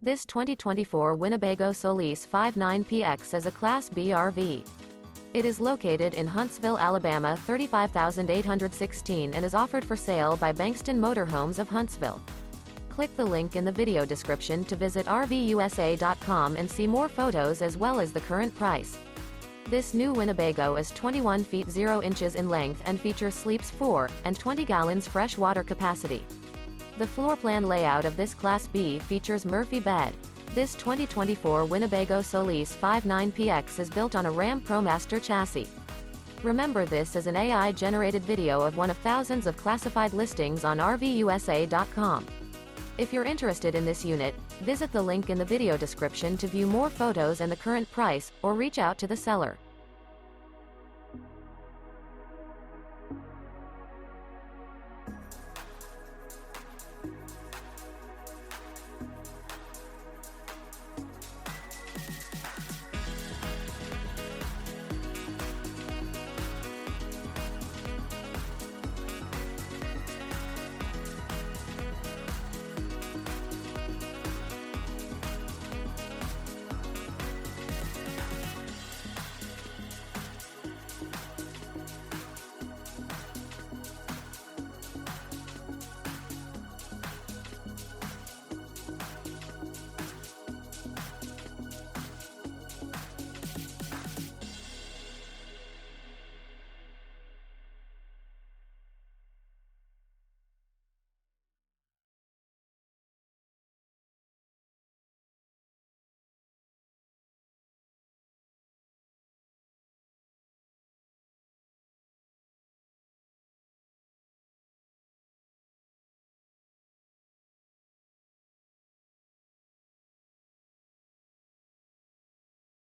This 2024 Winnebago Solis 59PX is a Class B RV. It is located in Huntsville, Alabama 35816 and is offered for sale by Bankston Motorhomes of Huntsville. Click the link in the video description to visit RVUSA.com and see more photos as well as the current price. This new Winnebago is 21 feet 0 inches in length and features sleeps 4 and 20 gallons fresh water capacity. The floor plan layout of this Class B features Murphy bed. This 2024 Winnebago Solis 59PX is built on a Ram ProMaster chassis. Remember, this is an AI-generated video of one of thousands of classified listings on RVUSA.com. If you're interested in this unit, visit the link in the video description to view more photos and the current price, or reach out to the seller.